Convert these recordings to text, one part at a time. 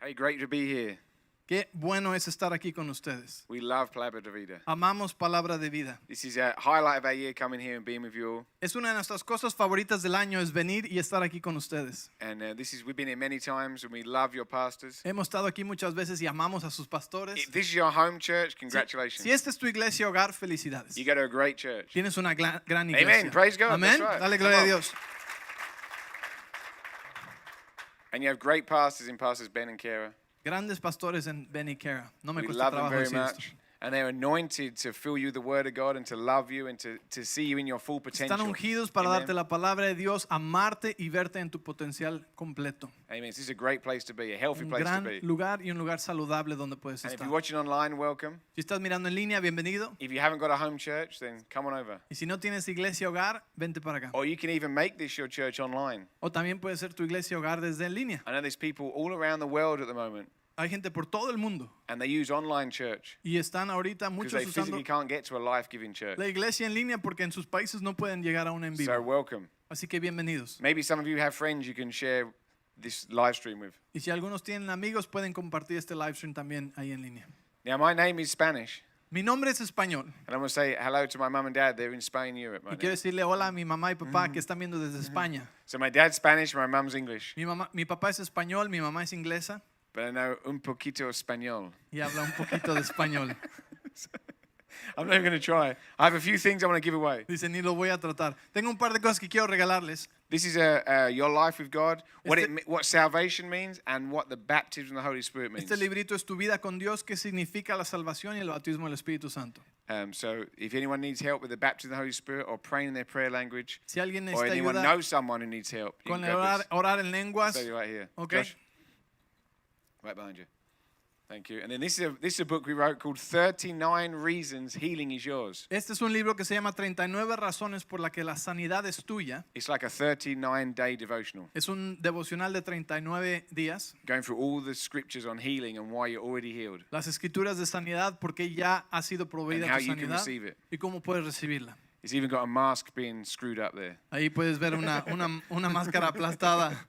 Hey, great to be here. Qué bueno es estar aquí con ustedes. We love Palabra de Vida. Amamos Palabra de Vida. This is a highlight of our year, coming here and being with you all. Es una de nuestras cosas favoritas del año, es venir y estar aquí con ustedes. And we've been here many times, and we love your pastors. Hemos estado aquí muchas veces y amamos a sus pastores. If this is your home church, congratulations. Si esta es tu iglesia hogar, felicidades. You go to a great church. Tienes una gran iglesia. Amen. Praise God. Amén. That's right. Dale Come gloria a on. Dios. And you have great pastors in Pastors Ben and Kara. Grandes pastores en Ben y Kara. No me We cuesta love them trabajo very decir esto. much. And they're anointed to fill you the word of God and to love you and to see you in your full potential. Están ungidos para Amen. darte la palabra de Dios, amarte y verte en tu potencial completo. Amen. This is a great place to be, a healthy Un place to gran be. lugar y un lugar saludable donde puedes And if estar. you're watching online, welcome. Si estás mirando en línea, bienvenido. If you haven't got a home church, then come on over. Y si no tienes iglesia hogar, vente para acá. Or you can even make this your church online. O también puede ser tu iglesia hogar desde en línea. I know there's people all around the world at the moment, Hay gente por todo el mundo and they use online church y están ahorita because muchos they usando physically can't get to a life-giving church. la iglesia en línea porque en sus países no pueden llegar a un en So vivo. welcome. Así que bienvenidos. Maybe some of you have friends you can share this live stream with. Y si algunos tienen amigos, pueden compartir este live stream también ahí en línea. Now, my name is Spanish, Mi nombre es español and I'm going to say hello to my mum and dad. They're in Spain, Europe y right quiero now. decirle hola a mi mamá y papá que están viendo desde España. So my dad's Spanish, my mum's English, Mi papá es español, mi mamá es inglesa but I know un poquito español. y habla un poquito de español. I'm not even going to try. I have a few things I want to give away. Dice, ni lo voy a tratar. Tengo un par de cosas que quiero regalarles. This is your life with God, what salvation means, and what the baptism of the Holy Spirit means. Este librito es tu vida con Dios, que significa la salvación y el bautismo del Espíritu Santo. So if anyone needs help with the baptism of the Holy Spirit or praying in their prayer language, Si alguien or necesita anyone ayuda knows someone who needs help, you con can el grab this. orar en lenguas, Stay right here. okay. Josh, right behind you. Thank you. And then this is a book we wrote called 39 Reasons Healing is Yours. Este es un libro que se llama 39 razones por la que la sanidad es tuya. It's like a 39-day devotional, Es un devocional de 39 días. going through all the scriptures on healing and why you're already healed Las escrituras de sanidad, porque ya ha sido and proveída how tu you can sanidad receive it. y cómo puedes recibirla. It's even got a mask being screwed up there. Ahí puedes ver una máscara aplastada.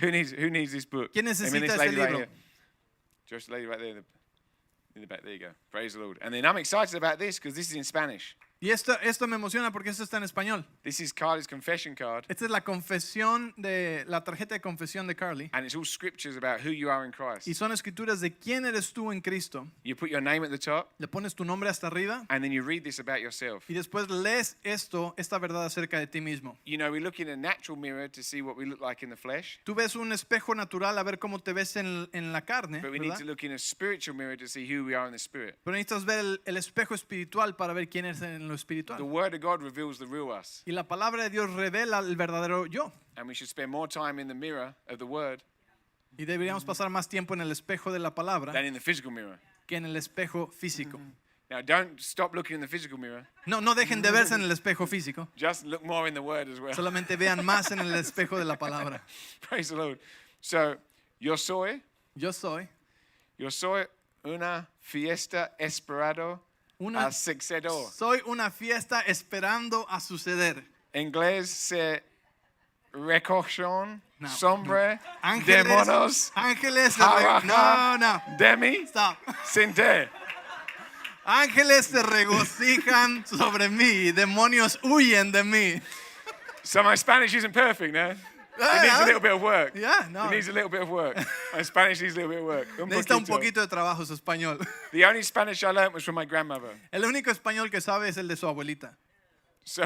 Who needs this book? ¿Quién necesita this este lady right libro? here. Josh, the lady right there in the back. There you go. Praise the Lord. And then I'm excited about this because this is in Spanish. Y esto me emociona porque esto está en español. This is Carly's confession card, Esta es la tarjeta de confesión de Carly. and it's all scriptures about who you are in Christ. Y son escrituras de quién eres tú en Cristo. You put your name at the top, Le pones tu nombre hasta arriba and then you read this about yourself. y después lees esta verdad acerca de ti mismo. You know, we look in a natural mirror to see what we look like in the flesh, Tú ves un espejo natural a ver cómo te ves en la carne, but we need ¿verdad? to look in a spiritual mirror to see who we are in the spirit. Pero necesitas ver el espejo espiritual para ver quién eres en lo The espiritual. Word of God reveals the real us, Y la palabra de Dios revela el verdadero yo. and we should spend more time in the mirror of the Word Y deberíamos pasar más tiempo en el espejo de la palabra than in the physical mirror. que en el espejo físico. Now, don't stop looking in the physical mirror. No dejen de verse en el espejo físico. Just look more in the Word as well. Solamente vean más en el espejo de la palabra. Praise the Lord. So, yo soy Yo soy una fiesta esperado una, a suceder. soy una fiesta esperando a suceder. Inglés se recogen No. sombre demonos ángeles se Jaraja. no, demi stop. sinte. Ángeles se regocijan sobre mí, demonios huyen de mí. So my Spanish isn't perfect, no? It needs a little bit of work. Yeah, no. It needs a little bit of work. My Spanish needs a little bit of work. Necesita un poquito. poquito de trabajo su español. The only Spanish I learned was from my grandmother. El único español que sabe es el de su abuelita. So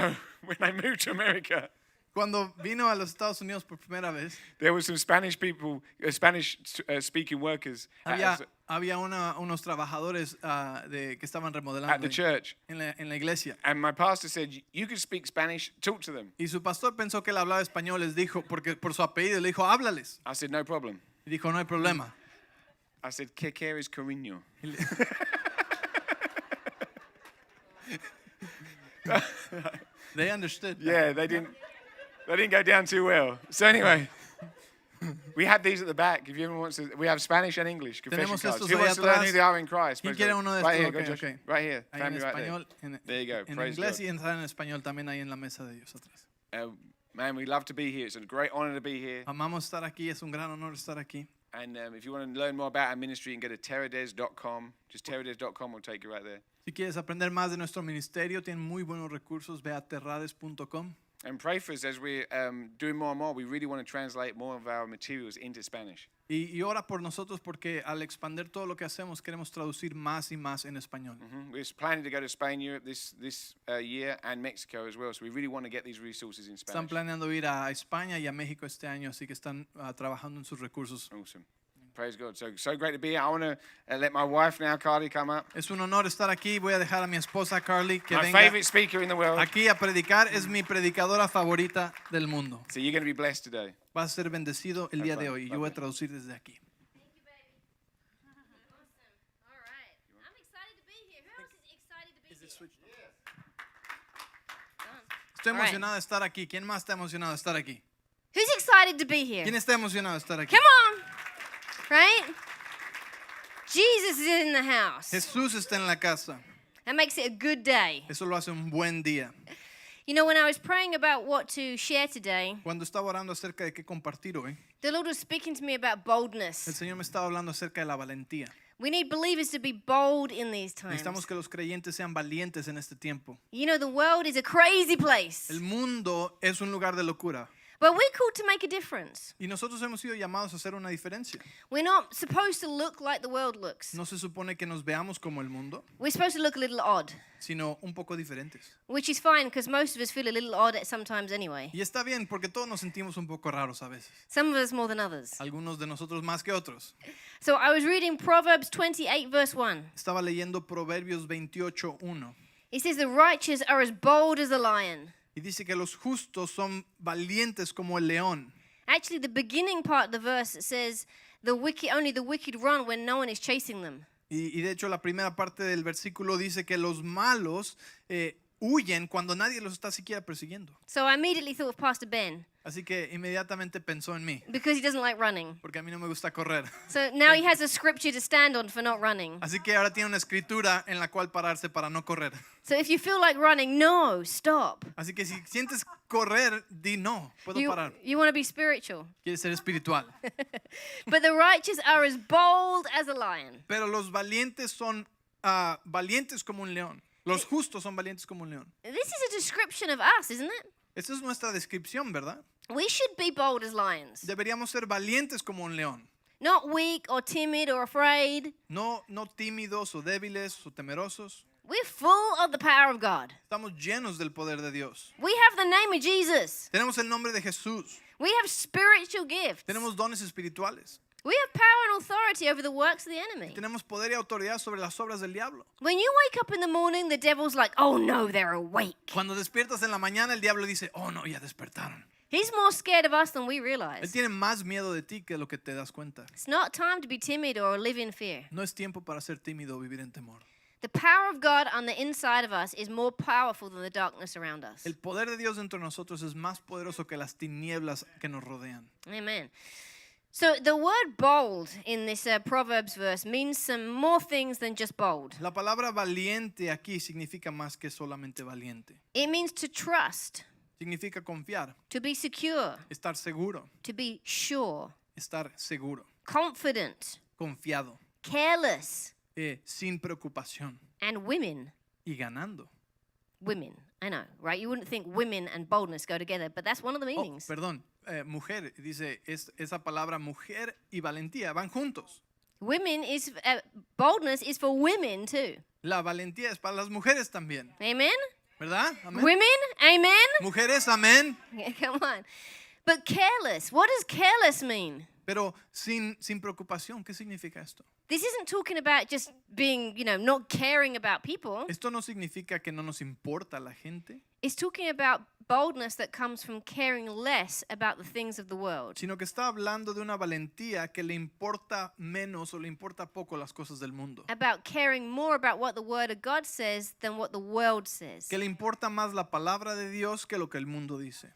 when I moved to America, Cuando vino a los Estados Unidos por primera vez, there were some Spanish people, Spanish speaking workers había unos trabajadores que estaban at remodelando the church. en la iglesia. And my pastor said, you can speak Spanish, talk to them. Y su pastor pensó que él hablaba español, les dijo, porque por su apellido le dijo, háblales. I said, no problem. Y dijo, no hay problema. I said, ¿qué quieres, cariño? They understood. Yeah, they didn't go down too well. So anyway, we have these at the back. If anyone wants to, we have Spanish and English confession Tenemos cards. estos Who ahí wants to learn atrás. who they are in Christ? ¿Quién Praise quiere God. uno de Right estos? here, go Okay, Josh. okay. Right here, Ahí en family right español, there. There you go, en praise inglés God. y en español también ahí en la mesa de ellos atrás. Man, we love to be here. It's a great honor to be here. Amamos estar aquí, es un gran honor estar aquí. And if you want to learn more about our ministry, you can go to terrades.com. Just terrades.com will take you right there. Si quieres aprender más de nuestro ministerio, tienen muy buenos recursos. Ve a terrades.com. And pray for us as we're doing more and more. We really want to translate more of our materials into Spanish. Y ora por nosotros porque al expandir todo lo que hacemos, queremos traducir más y más en español. We're planning to go to Spain, Europe this year, and Mexico as well. So we really want to get these resources in Están Spanish. planeando ir a España y a México este año, así que están trabajando en sus recursos. Awesome. Praise God. So great to be here. I want to let my wife now, Carly, come up. Es un honor estar aquí. Voy a dejar a mi esposa Carly que My venga favorite speaker in the world. aquí a predicar. Es mi predicadora favorita del mundo. So you're going to be blessed today. Va a ser bendecido el día de hoy. Yo voy a Lovely. traducir desde aquí. Thank you, baby. Awesome. All right. I'm excited to be here. Who else is excited to be here? Estoy All right. emocionado de estar aquí. ¿Quién más está emocionado de estar aquí? Who's excited to be here? ¿Quién está emocionado de estar aquí? Come on. Right? Jesus is in the house. Jesús está en la casa. That makes it a good day. Eso lo hace un buen día. You know, when I was praying about what to share today, Cuando estaba orando acerca de qué compartir hoy, the Lord was speaking to me about el boldness. Señor me estaba hablando acerca de la valentía. We need believers to be bold in these times. Necesitamos que los creyentes sean valientes en este tiempo. You know, the world is a crazy place, El mundo es un lugar de locura. but we're called to make a difference. Y nosotros hemos sido llamados a hacer una diferencia. We're not supposed to look like the world looks. No se supone que nos veamos como el mundo, We're supposed to look a little odd, sino un poco diferentes. which is fine because most of us feel a little odd at sometimes anyway. Y está bien porque todos nos sentimos un poco raros a veces. Some of us more than others. Algunos de nosotros más que otros. So I was reading Proverbs 28 verse 1. Estaba leyendo Proverbios 28:1 It says the righteous are as bold as a lion. y dice que los justos son valientes como el león. Actually, the beginning part of the verse says only the wicked run when no one is chasing them. Y de hecho la primera parte del versículo dice que los malos huyen cuando nadie los está siquiera persiguiendo. So I immediately thought of Pastor Ben Así que inmediatamente pensó en mí, because he doesn't like running. porque a mí no me gusta correr. So now he has a scripture to stand on for not running. Así que ahora tiene una escritura en la cual pararse para no correr. So if you feel like running, no, stop. Así que si sientes correr, di no, puedo parar. You want to be spiritual. Quieres ser espiritual. But the righteous are as bold as a lion. Pero los valientes son valientes como un león. Los justos son valientes como un león. This is a description of us, isn't it? Esa es nuestra descripción, ¿verdad? We should be bold as lions. Deberíamos ser valientes como un león. Not weak or timid or afraid. No tímidos o débiles o temerosos. We're full of the power of God. Estamos llenos del poder de Dios. We have the name of Jesus. Tenemos el nombre de Jesús. We have spiritual gifts. Tenemos dones espirituales. We have power and authority over the works of the enemy. Tenemos poder y autoridad sobre las obras del diablo. When you wake up in the morning, the devil's like, oh no, they're awake. Cuando despiertas en la mañana, el diablo dice, oh no, ya despertaron. He's more scared of us than we Él realize. tiene más miedo de ti que lo que te das cuenta. It's not time to be timid or live in fear. No es tiempo para ser tímido o vivir en temor. The power of God on the inside of us is more powerful than the darkness around us. El poder de Dios dentro de nosotros es más poderoso que las tinieblas que nos rodean. Amen. So the word bold in this Proverbs verse means some more things than just bold. La palabra valiente aquí significa más que solamente valiente. It means to trust, Significa confiar, to be secure, estar seguro, to be sure, estar seguro, confident, confiado, careless, sin preocupación and women. y ganando. Women, I know, right? You wouldn't think women and boldness go together, but that's one of the Oh, meanings. perdón, mujer, dice, esa palabra mujer y valentía van juntos. Women is boldness is for women too. La valentía es para las mujeres también, Amen? ¿verdad? Amén. Women? Amen? Mujeres, amén. Yeah, come on. But careless, what does careless mean? Pero sin preocupación, ¿qué significa esto? This isn't talking about just being, not caring about people. Esto no significa que no nos importa la gente, It's talking about boldness that comes from caring less about the things of the world. sino que está hablando de una valentía que le importa menos o le importa poco las cosas del mundo. About caring more about what the word of God says than what the world says. Que le importa más la palabra de Dios que lo que el mundo dice.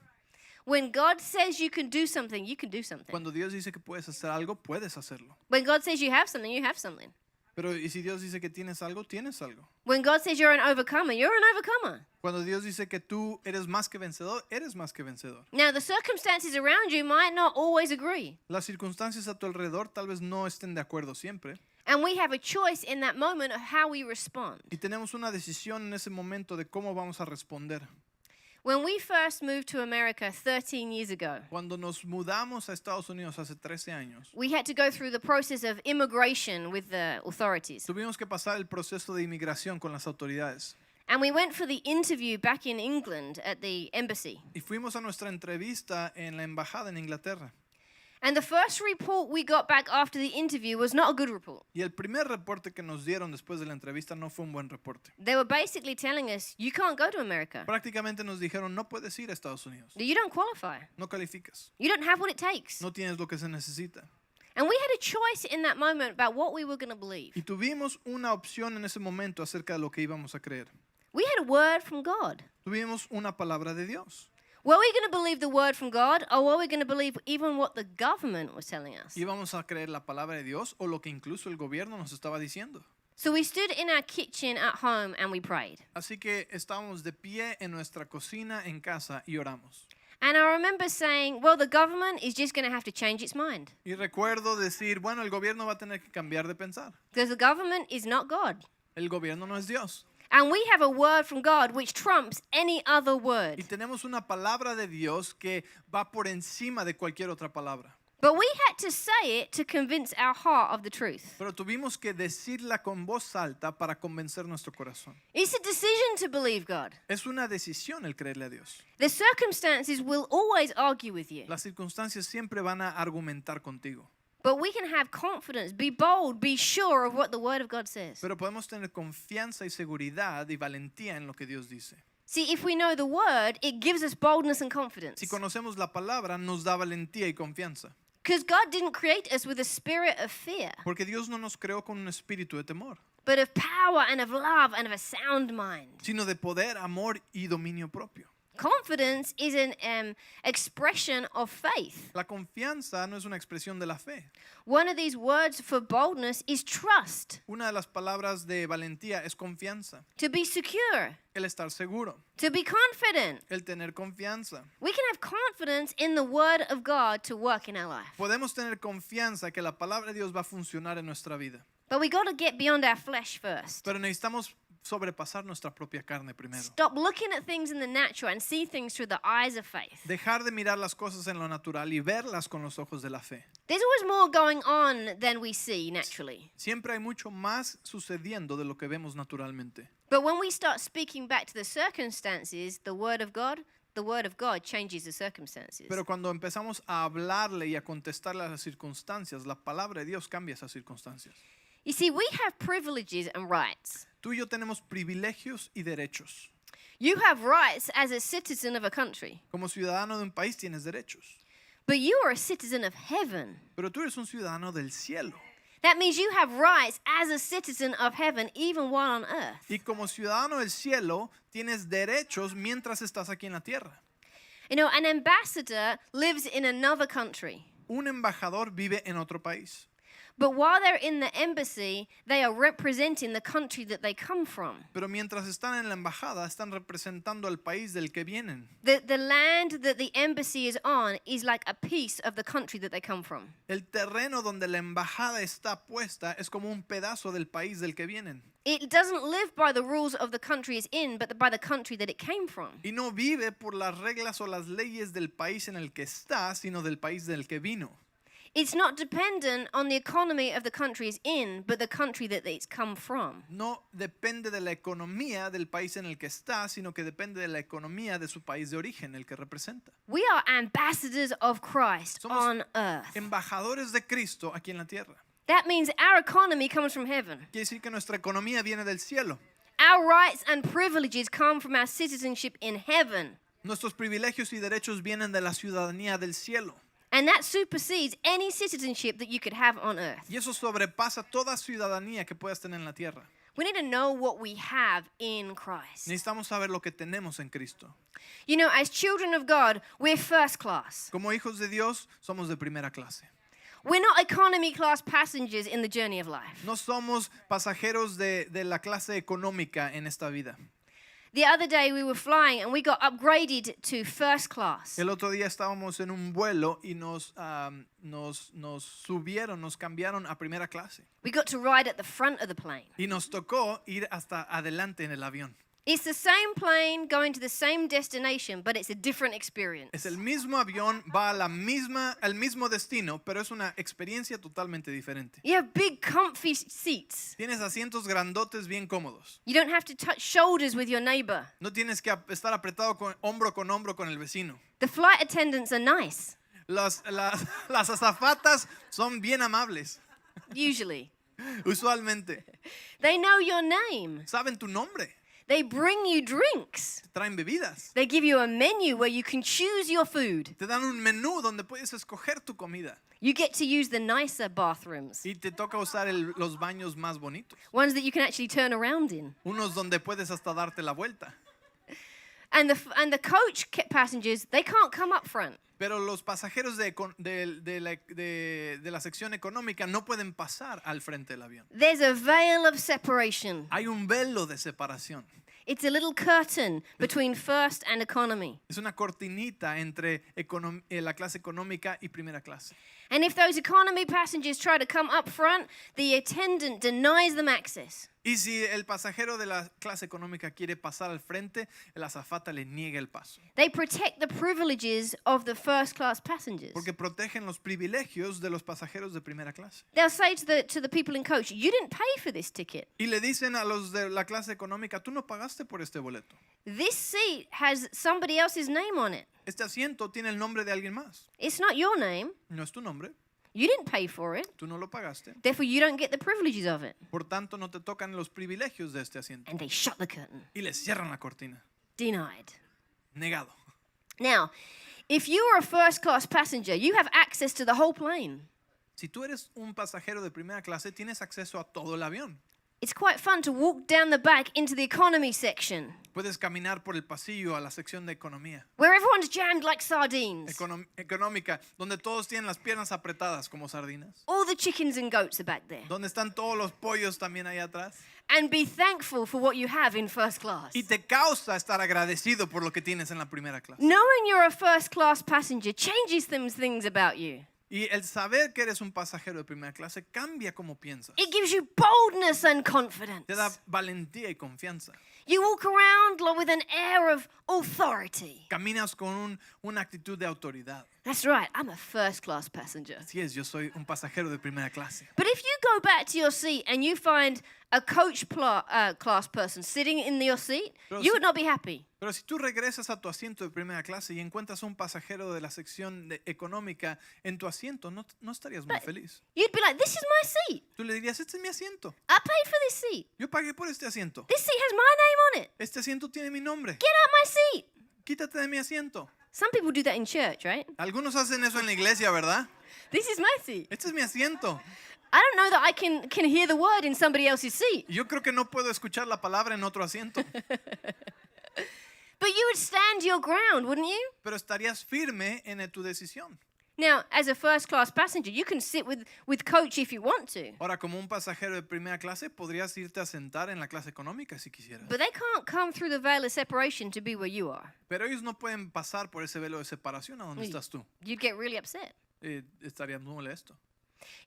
When God says you can do something, you can do something. Cuando Dios dice que puedes hacer algo, puedes hacerlo. When God says you have something, you have something. Pero ¿y si Dios dice que tienes algo, tienes algo? When God says you're an overcomer, you're an overcomer. Cuando Dios dice que tú eres más que vencedor, eres más que vencedor. Now, the circumstances around you might not always agree. Las circunstancias a tu alrededor tal vez no estén de acuerdo siempre. And we have a choice in that moment of how we respond. Y tenemos una decisión en ese momento de cómo vamos a responder. When we first moved to America 13 years ago, Cuando nos mudamos a Estados Unidos hace 13 años, we had to go through the process of immigration with the authorities. tuvimos que pasar el proceso de inmigración con las autoridades. And we went for the interview back in England at the embassy. Y fuimos a nuestra entrevista en la embajada en Inglaterra. And the first report we got back after the interview was not a good report. Y el primer reporte que nos dieron después de la entrevista no fue un buen reporte. They were basically telling us, you can't go to America. Prácticamente nos dijeron, no puedes ir a Estados Unidos. You don't qualify. No calificas. You don't have what it takes. No tienes lo que se necesita. And we had a choice in that moment about what we were going to believe. Y tuvimos una opción en ese momento acerca de lo que íbamos a creer. We had a word from God. Tuvimos una palabra de Dios. Were we going to believe the word from God, or were we going to believe even what the government was telling us? ¿Íbamos a creer la palabra de Dios o lo que incluso el gobierno nos estaba diciendo? So we stood in our kitchen at home and we prayed. Así que estábamos de pie en nuestra cocina en casa y oramos. And I remember saying, well, the government is just going to have to change its mind. Y recuerdo decir, bueno, el gobierno va a tener que cambiar de pensar. Because the government is not God. El gobierno no es Dios. And we have a word from God which trumps any other Y word. tenemos una palabra de Dios que va por encima de cualquier otra palabra. But we had to say it to convince our heart of the truth. Pero tuvimos que decirla con voz alta para convencer nuestro corazón. It's a decision to believe God. Es una decisión el creerle a Dios. The circumstances will always argue with you. Las circunstancias siempre van a argumentar contigo. But we can have confidence, be bold, be sure of what the Word of God says. Pero podemos tener confianza y seguridad y valentía en lo que Dios dice. See, if we know the Word, it gives us boldness and confidence. Si conocemos la palabra, nos da valentía y confianza. Because God didn't create us with a spirit of fear, Porque Dios no nos creó con un espíritu de temor, but of power and of love and of a sound mind. sino de poder, amor y dominio propio. Confidence is an expression of faith. La confianza no es una expresión de la fe. One of these words for boldness is trust, Una de las palabras de valentía es confianza, to be secure, el estar seguro, to be confident. el tener confianza. We can have confidence in the Word of God to work in our life. Podemos tener confianza que la palabra de Dios va a funcionar en nuestra vida, But we got to get beyond our flesh first. pero necesitamos sobrepasar nuestra propia carne primero. Stop looking at things in the natural and see things through the eyes of faith. Dejar de mirar las cosas en lo natural y verlas con los ojos de la fe. There's always more going on than we see naturally. Siempre hay mucho más sucediendo de lo que vemos naturalmente. But when we start speaking back to the circumstances, the Word of God changes the circumstances. Pero cuando empezamos a hablarle y a contestarle a las circunstancias, la palabra de Dios cambia esas circunstancias. You see, we have privileges and rights. Tú y yo tenemos privilegios y derechos. You have rights as a citizen of a country, Como ciudadano de un país tienes derechos, but you are a citizen of heaven. pero tú eres un ciudadano del cielo. That means you have rights as a citizen of heaven, even while on earth. Y como ciudadano del cielo tienes derechos mientras estás aquí en la tierra. You know, an ambassador lives in another country, Un embajador vive en otro país, but while they're in the embassy, they are representing the country that they come from. pero mientras están en la embajada están representando al país del que vienen. The land that the embassy is on is like a piece of the country that they come from. El terreno donde la embajada está puesta es como un pedazo del país del que vienen. It doesn't live by the rules of the country it's in, but by the country that it came from. Y no vive por las reglas o las leyes del país en el que está, sino del país del que vino. It's not dependent on the economy of the country it's in, but the country that it's come from. No depende de la economía del país en el que está, sino que depende de la economía de su país de origen, el que representa. We are ambassadors of Christ Somos on earth. Embajadores de Cristo aquí en la tierra. That means our economy comes from heaven. Quiere decir que nuestra economía viene del cielo. Our rights and privileges come from our citizenship in heaven. Nuestros privilegios y derechos vienen de la ciudadanía del cielo. And that supersedes any citizenship that you could have on earth. Y eso sobrepasa toda ciudadanía que puedas tener en la tierra. We need to know what we have in Christ. Necesitamos saber lo que tenemos en Cristo. You know, as children of God, we're first class. Como hijos de Dios, somos de primera clase. We're not economy class passengers in the journey of life. No somos pasajeros de la clase económica en esta vida. The other day we were flying and we got upgraded to first class. El otro día estábamos en un vuelo y nos subieron, nos cambiaron a primera clase. We got to ride at the front of the plane. Y nos tocó ir hasta adelante en el avión. It's the same plane going to the same destination, but it's a different experience. Es el mismo avión, va a al mismo destino, pero es una experiencia totalmente diferente. You have big, comfy seats. Tienes asientos grandotes bien cómodos. You don't have to touch shoulders with your neighbor. No tienes que estar apretado hombro con el vecino. The flight attendants are nice, Las azafatas son bien amables, usually. usualmente. They know your name. Saben tu nombre, They bring you drinks. te traen bebidas, They give you a menu where you can choose your food. te dan un menú donde puedes escoger tu comida. You get to use the nicer bathrooms, Y te toca usar los baños más bonitos. ones that you can actually turn around in. Unos donde puedes hasta darte la vuelta. And the coach passengers, they can't come up front. Pero los pasajeros de la sección económica no pueden pasar al frente del avión. There's a veil of separation. Hay un velo de separación. It's a little curtain between first and economy. Es una cortinita entre la clase económica y primera clase. And if those economy passengers try to come up front, the attendant denies them access. Y si el pasajero de la clase económica quiere pasar al frente, el azafata le niega el paso. They protect the privileges of the first class passengers. Porque protegen los privilegios de los pasajeros de primera clase. They'll say to the people in coach, you didn't pay for this ticket. Y le dicen a los de la clase económica, tú no pagaste por este boleto. This seat has somebody else's name on it. Este asiento tiene el nombre de alguien más. It's not your name. No es tu nombre, You didn't pay for it. tú no lo pagaste. Therefore, you don't get the privileges of it. Por tanto, no te tocan los privilegios de este asiento. And they shut the curtain. Y le cierran la cortina. Denied. Negado. Now, if you are a first class passenger, you have access to the whole plane. Si tú eres un pasajero de primera clase, tienes acceso a todo el avión. It's quite fun to walk down the back into the economy section, Puedes caminar por el pasillo a la sección de economía. where everyone's jammed like sardines. Económica, donde todos tienen las piernas apretadas como sardinas. All the chickens and goats are back there. Donde están todos los pollos también ahí atrás. And be thankful for what you have in first class. Y te causa estar agradecido por lo que tienes en la primera clase. Knowing you're a first class passenger changes some things about you. Y el saber que eres un pasajero de primera clase cambia cómo piensas. It gives you boldness and confidence. Te da valentía y confianza. You walk around with an air of authority. Caminas con una actitud de autoridad. That's right, I'm a first class passenger. Así es, yo soy un pasajero de primera clase. But if you go back to your seat and you find a coach class person sitting in your seat, Pero you si- would not be happy. Pero si tú regresas a tu asiento de primera clase y encuentras un pasajero de la sección económica en tu asiento, no estarías muy feliz. You'd be like, this is my seat. Tú le dirías, este es mi asiento. I paid for this seat. Yo pagué por este asiento. This seat has my name on it. Este asiento tiene mi nombre. Get out my seat. Quítate de mi asiento. Some people do that in church, right? Algunos hacen eso en la iglesia, ¿verdad? This is my seat. Este es mi asiento. I don't know that I can hear the word in somebody else's seat. Yo creo que no puedo escuchar la palabra en otro asiento. But you would stand your ground, wouldn't you? Pero estarías firme en tu decisión. Now, as a first class passenger, you can sit with coach if you want to. Ahora, como un pasajero de primera clase, podrías irte a sentar en la clase económica si quisieras. But they can't come through the veil of separation to be where you are. Pero ellos no pueden pasar por ese velo de separación a donde estás tú. You'd get really upset. Estarías muy molesto.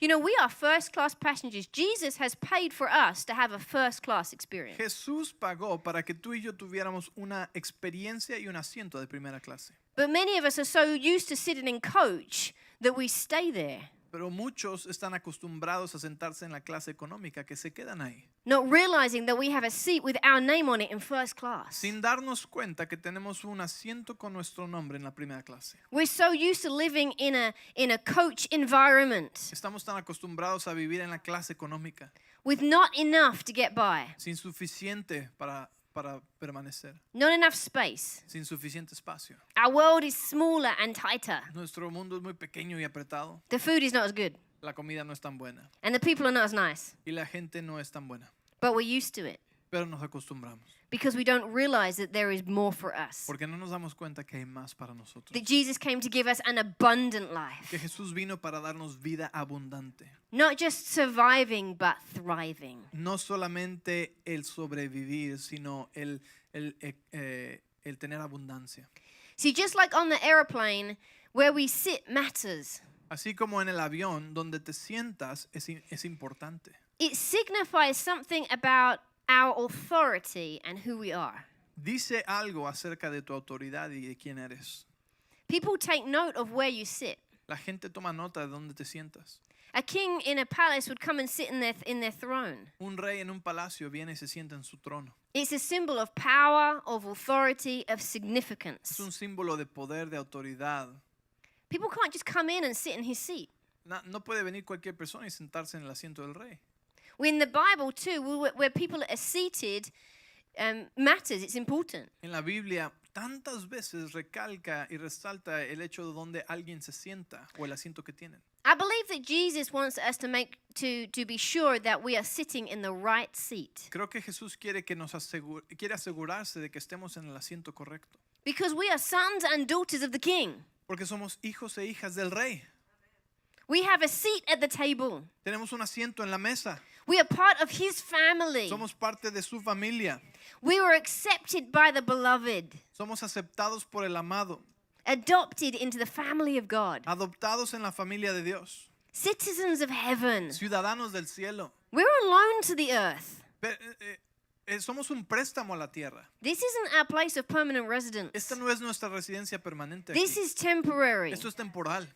You know, we are first class passengers. Jesus has paid for us to have a first class experience. Jesús pagó para que tú y yo tuviéramos una experiencia y un asiento de primera clase. But many of us are so used to sitting in coach that we stay there, Pero muchos están acostumbrados a sentarse en la clase económica que se quedan ahí, not realizing that we have a seat with our name on it in first class. sin darnos cuenta que tenemos un asiento con nuestro nombre en la primera clase. We're so used to living in a coach environment Estamos tan acostumbrados a vivir en la clase económica, with not enough to get by, sin suficiente para permanecer, not enough space. sin suficiente espacio. Our world is smaller and tighter. Nuestro mundo es muy pequeño y apretado, The food is not as good, la comida no es tan buena and the people are not as nice, y la gente no es tan buena. but we're used to it. pero nos acostumbramos. because we don't realize that there is more for us. Porque no nos damos cuenta que hay más para nosotros. That Jesus came to give us an abundant Que life. Jesús vino para darnos vida abundante. Not just surviving, but thriving. No solamente el sobrevivir, sino el tener abundancia. See, just like on the aeroplane, where we sit matters. Así como en el avión, donde te sientas es importante. It signifies something about our authority and who we are. Dice algo acerca de tu autoridad y de quién eres. People take note of where you sit. La gente toma nota de dónde te sientas. A king in a palace would come and sit in their throne. Un rey en un palacio viene y se sienta en su trono. It's a symbol of power, of authority, of Es significance. un símbolo de poder, de autoridad. People can't just come in and sit in his seat. No puede venir cualquier persona y sentarse en el asiento del rey. In the Bible too, where people are seated matters. It's important. En la Biblia tantas veces recalca y resalta el hecho de donde alguien se sienta o el asiento que tienen. I believe that Jesus wants us to be sure that we are sitting in the right seat, Creo que Jesús quiere quiere asegurarse de que estemos en el asiento correcto. because we are sons and daughters of the King. Porque somos hijos e hijas del rey. We have a seat at the table. Tenemos un asiento en la mesa. We are part of his family. Somos parte de su familia. We were accepted by the beloved, Somos aceptados por el amado. adopted into the family of God, Adoptados en la familia de Dios. citizens of heaven. Ciudadanos del cielo. We're on loan to the earth. Somos un préstamo a la tierra. This isn't our place of permanent residence. Esta no es nuestra residencia permanente. This Aquí. is temporary. Esto es temporal.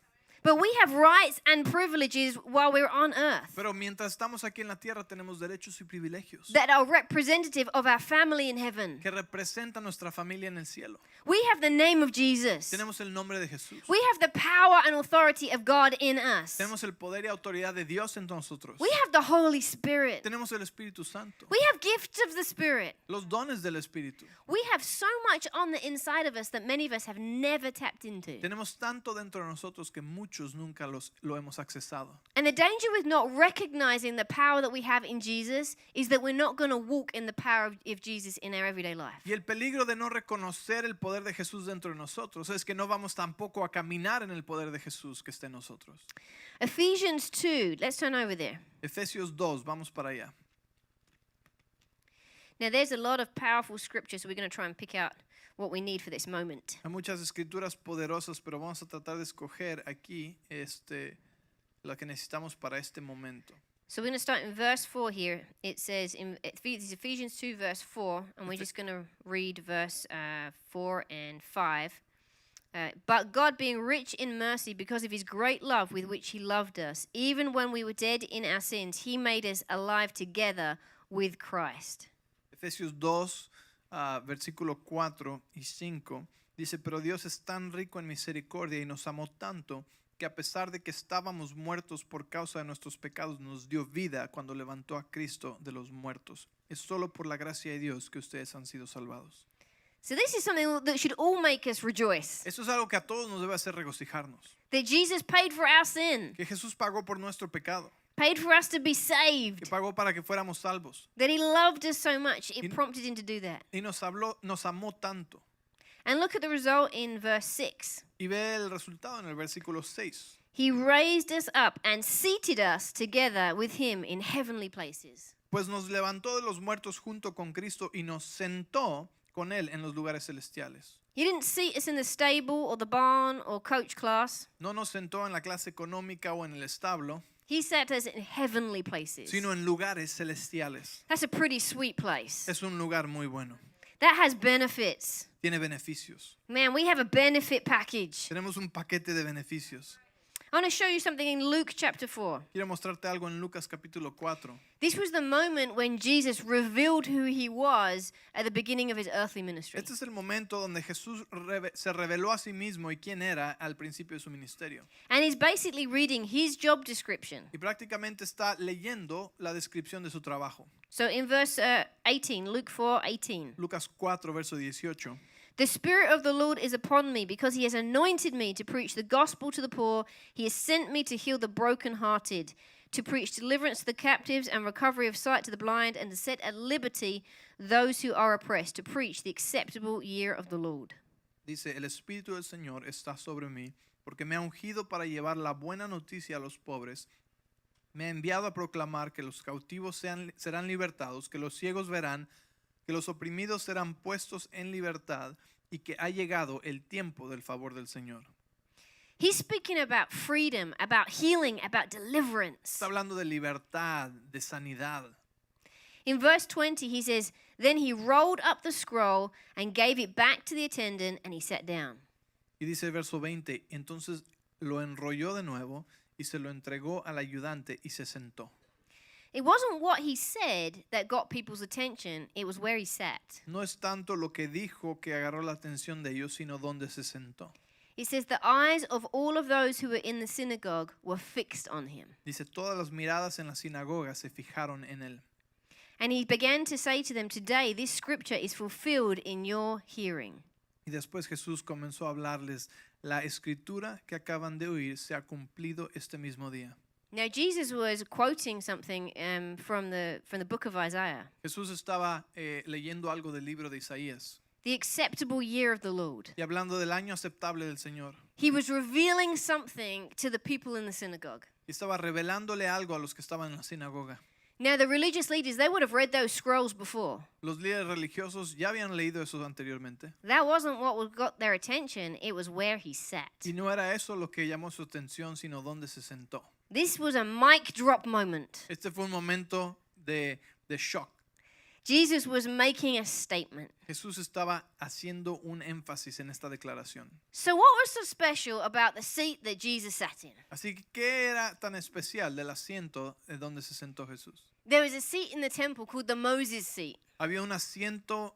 But we have rights and privileges while we're on earth Pero mientras estamos aquí en la tierra tenemos derechos y privilegios that are representative of our family in heaven. que representan nuestra familia en el cielo. We have the name of Jesus. Tenemos el nombre de Jesús. We have the power and authority of God in us. Tenemos el poder y autoridad de Dios en nosotros. We have the Holy Spirit. Tenemos el Espíritu Santo. We have gifts of the Spirit. Los dones del Espíritu. We have so much on the inside of us that many of us have never tapped into. Tenemos tanto dentro de nosotros que muchos nunca lo hemos accesado. And the danger with not recognizing the power that we have in Jesus is that we're not going to walk in the power of Jesus in our everyday life. Y el peligro de no reconocer el poder de Jesús dentro de nosotros es que no vamos tampoco a caminar en el poder de Jesús que está en nosotros. Ephesians 2, let's turn over there. Efesios 2, vamos para allá. Now, there's a lot of powerful scripture, so we're going to try and pick out what we need for this moment. Hay muchas escrituras poderosas, pero vamos a tratar de escoger aquí lo que necesitamos para este momento. So we're going to start in verse 4 here. It says in Ephesians 2, verse 4, and we're just going to read verse 4 and 5. But God, being rich in mercy because of his great love with which he loved us, even when we were dead in our sins, he made us alive together with Christ. Efesios 2, versículo 4 y 5, dice, pero Dios es tan rico en misericordia y nos amó tanto que a pesar de que estábamos muertos por causa de nuestros pecados, nos dio vida cuando levantó a Cristo de los muertos. Es solo por la gracia de Dios que ustedes han sido salvados. So this is something that should all make us rejoice. Esto es algo que a todos nos debe hacer regocijarnos. That Jesus paid for our sin, Que Jesús pagó por nuestro pecado, paid for us to be que saved, pagó para que fuéramos salvos. that he loved us so much, it prompted him to do that. Y nos amó tanto. And look at the result in verse 6. Y ve el resultado en el versículo 6. He raised us up and seated us together with him in heavenly places. Pues nos levantó de los muertos junto con Cristo y nos sentó con Él en los lugares celestiales. He didn't seat us in the stable or the barn or coach class. No nos sentó en la clase económica o en el establo, He sat us in heavenly places. sino en lugares celestiales. That's a pretty sweet place. Es un lugar muy bueno. That has benefits. Tiene beneficios. Man, we have a benefit package. Tenemos un paquete de beneficios. I want to show you something in Luke chapter 4. Quiero mostrarte algo en Lucas capítulo 4. This was the moment when Jesus revealed who he was at the beginning of his earthly ministry. Este es el momento donde Jesús se reveló a sí mismo y quién era al principio de su ministerio. And he's basically reading his job description. Y prácticamente está leyendo la descripción de su trabajo. So in verse 18, Luke 4:18. Lucas 4, verso 18. The Spirit of the Lord is upon me because he has anointed me to preach the gospel to the poor. He has sent me to heal the brokenhearted, to preach deliverance to the captives and recovery of sight to the blind, and to set at liberty those who are oppressed, to preach the acceptable year of the Lord. Dice, el Espíritu del Señor está sobre mí, porque me ha ungido para llevar la buena noticia a los pobres. Me ha enviado a proclamar que los cautivos serán libertados, que los ciegos verán, que los oprimidos serán puestos en libertad, y que ha llegado el tiempo del favor del Señor. He's speaking about freedom, about healing, about deliverance. Está hablando de libertad, de sanidad. In verse 20, he says, Then he rolled up the scroll and gave it back to the attendant, and he sat down. Y dice el verso 20, entonces lo enrolló de nuevo y se lo entregó al ayudante y se sentó. It wasn't what he said that got people's attention, it was where he sat. No es tanto lo que dijo que agarró la atención de ellos, sino donde se sentó. It says the eyes of all of those who were in the synagogue were fixed on him. Dice, todas las miradas en la sinagoga se fijaron en él. And he began to say to them, Today this scripture is fulfilled in your hearing. Y después Jesús comenzó a hablarles, la escritura que acaban de oír se ha cumplido este mismo día. Now Jesus was quoting something from the book of Isaiah. Jesús estaba leyendo algo del libro de Isaías The acceptable year of the Lord. y hablando del año aceptable del Señor. He was revealing something to the people in the synagogue. Y estaba revelándole algo a los que estaban en la sinagoga. Now the religious leaders, they would have read those scrolls before. Los líderes religiosos ya habían leído eso anteriormente. That wasn't what got their attention, it was where he sat. Y no era eso lo que llamó su atención, sino dónde se sentó. This was a mic drop moment. Este fue un momento de shock. Jesus was making a statement. Jesús estaba haciendo un énfasis en esta declaración. So what was so special about the seat that Jesus sat in? Así que, ¿qué era tan especial del asiento de donde se sentó Jesús? There was a seat in the temple called the Moses seat. Había un asiento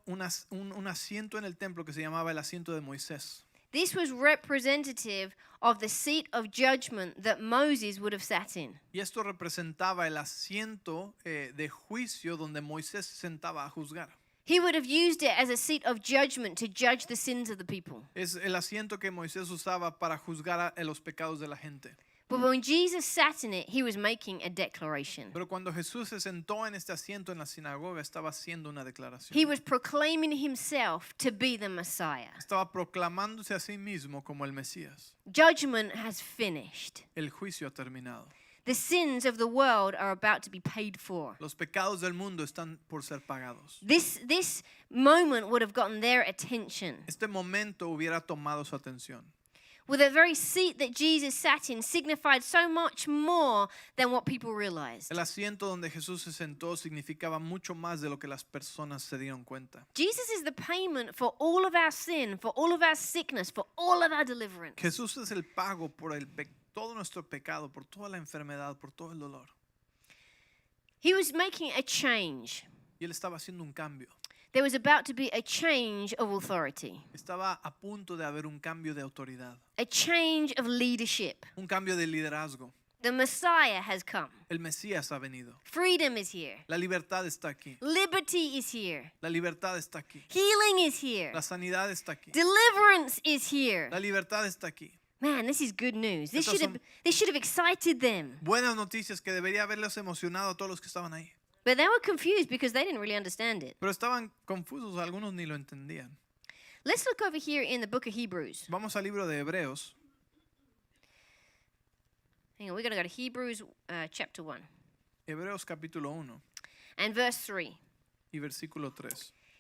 en el templo que se llamaba el asiento de Moisés. This was representative of the seat of judgment that Moses would have sat in. Y esto representaba el asiento de juicio donde Moisés se sentaba a juzgar. He would have used it as a seat of judgment to judge the sins of the people. Es el asiento que Moisés usaba para juzgar a los pecados de la gente. But when Jesus sat in it, he was making a declaration. Pero cuando Jesús se sentó en este asiento en la sinagoga, estaba haciendo una declaración. He was proclaiming himself to be the Messiah. Estaba proclamándose a sí mismo como el Mesías. Judgment has finished. El juicio ha terminado. The sins of the world are about to be paid for. Los pecados del mundo están por ser pagados. This moment would have gotten their attention. Este momento hubiera tomado su atención. Well, the very seat that Jesus sat in signified so much more than what people realized. El asiento donde Jesús se sentó significaba mucho más de lo que las personas se dieron cuenta. Jesus is the payment for all of our sin, for all of our sickness, for all of our deliverance. Jesús es el pago por todo nuestro pecado, por toda la enfermedad, por todo el dolor. He was making a change. Y él estaba haciendo un cambio. There was about to be a change of authority, Estaba a punto de haber un cambio de autoridad, a change of leadership. un cambio de liderazgo. The Messiah has come. El Mesías ha venido. Freedom is here. La libertad está aquí. Liberty is here. La libertad está aquí. Healing is here. La sanidad está aquí. Deliverance is here. La libertad está aquí. Man, this is good news. This Estas should have excited them. Buenas noticias que debería haberlos emocionado a todos los que estaban ahí. But they were confused because they didn't really understand it. Pero estaban confusos, algunos ni lo entendían. Let's look over here in the book of Hebrews. Vamos al libro de Hebreos. Hang on, we're going to go to Hebrews chapter 1 Hebreos capítulo 1 and verse 3. y versículo 3.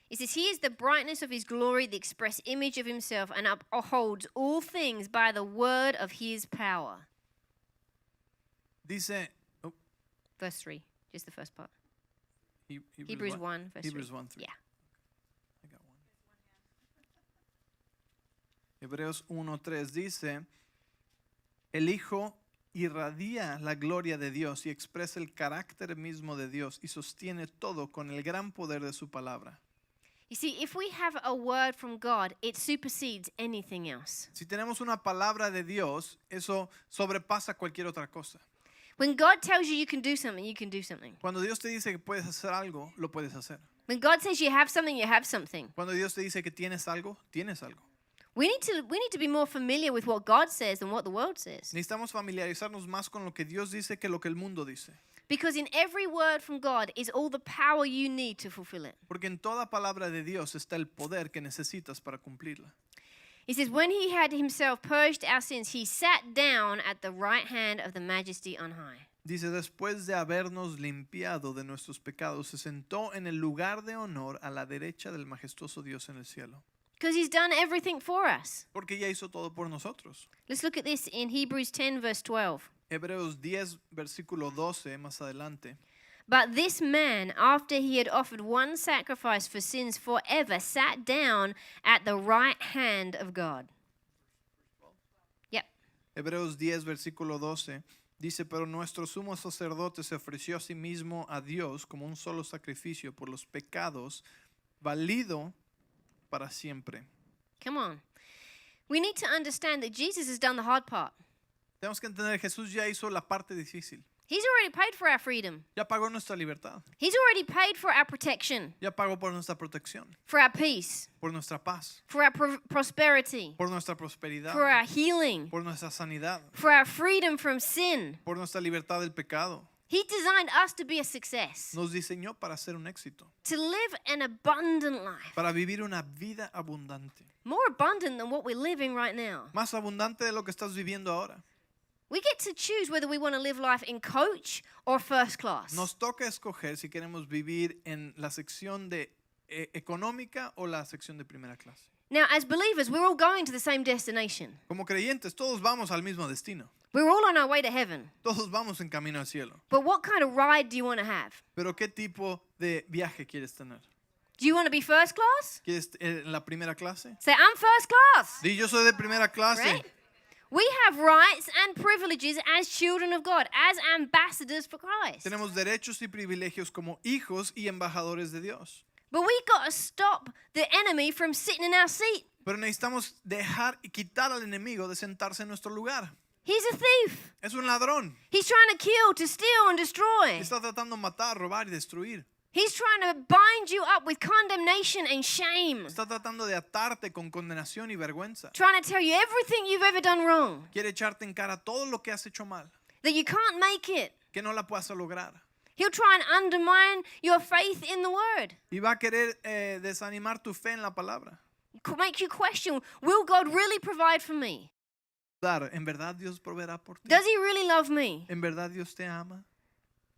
It says, He is the brightness of his glory, the express image of himself, and upholds all things by the word of his power. Dice, Verse 3, just the first part. Hebrews Hebrews 1, verse Hebrews 3. 1, 3. Yeah. I got one. Hebreos 1:3 dice, el Hijo irradia la gloria de Dios y expresa el carácter mismo de Dios y sostiene todo con el gran poder de su palabra. You see, if we have a word from God, it supersedes anything else. Si tenemos una palabra de Dios, eso sobrepasa cualquier otra cosa. When God tells you can do something, you can do something. Cuando Dios te dice que puedes hacer algo, lo puedes hacer. When God says you have something, you have something. Cuando Dios te dice que tienes algo, tienes algo. We need to be more familiar with what God says than what the world says. Necesitamos familiarizarnos más con lo que Dios dice que lo que el mundo dice. Because in every word from God is all the power you need to fulfill it. Porque en toda palabra de Dios está el poder que necesitas para cumplirla. He says, when he had himself purged our sins, he sat down at the right hand of the majesty on high. Dice, después de habernos limpiado de nuestros pecados, se sentó en el lugar de honor a la derecha del majestuoso Dios en el cielo. Because he's done everything for us. Porque ya hizo todo por nosotros. Let's look at this in Hebrews 10, verse 12. Hebreos 10, versículo 12, más adelante. But this man, after he had offered one sacrifice for sins forever, sat down at the right hand of God. Yep. Hebreos 10, versículo 12. Dice, pero nuestro sumo sacerdote se ofreció a sí mismo a Dios como un solo sacrificio por los pecados, válido para siempre. Come on. We need to understand that Jesus has done the hard part. Tenemos que entender, Jesús ya hizo la parte difícil. He's already paid for our freedom. Ya pagó nuestra libertad. He's already paid for our protection, Ya pagó por nuestra protección, for our peace, por nuestra paz, for our prosperity, por nuestra prosperidad, for our healing, por nuestra sanidad, for our freedom from sin. por nuestra libertad del pecado. He designed us to be a success, Nos diseñó para ser un éxito, to live an abundant life, para vivir una vida abundante. more abundant than what we're living right now. Más abundante de lo que estás viviendo ahora. We get to choose whether we want to live life in coach or first class. Nos toca escoger si queremos vivir en la sección de económica o la sección de primera clase. Now, as believers, we're all going to the same destination. Como creyentes, todos vamos al mismo destino. We're all on our way to heaven. Todos vamos en camino al cielo. But what kind of ride do you want to have? Pero ¿qué tipo de viaje quieres tener? Do you want to be first class? ¿Quieres en la primera clase? Say, I'm first class. Di, yo soy de primera clase. Right? We have rights and privileges as children of God, as ambassadors for Christ. Tenemos derechos y privilegios como hijos y embajadores de Dios. But we got to stop the enemy from sitting in our seat. Pero necesitamos dejar y quitar al enemigo de sentarse en nuestro lugar. He's a thief. Es un ladrón. He's trying to kill, to steal, and destroy. Está tratando de matar, robar y destruir. He's trying to bind you up with condemnation and shame. Está tratando de atarte con condenación y vergüenza. Trying to tell you everything you've ever done wrong. Quiere echarte en cara todo lo que has hecho mal, That you can't make it. que no la puedas lograr. He'll try and undermine your faith in the word. Y va a querer desanimar tu fe en la palabra. Make you question, will God really provide for me? ¿En verdad Dios proveerá por ti? Does he really love me? ¿En verdad Dios te ama?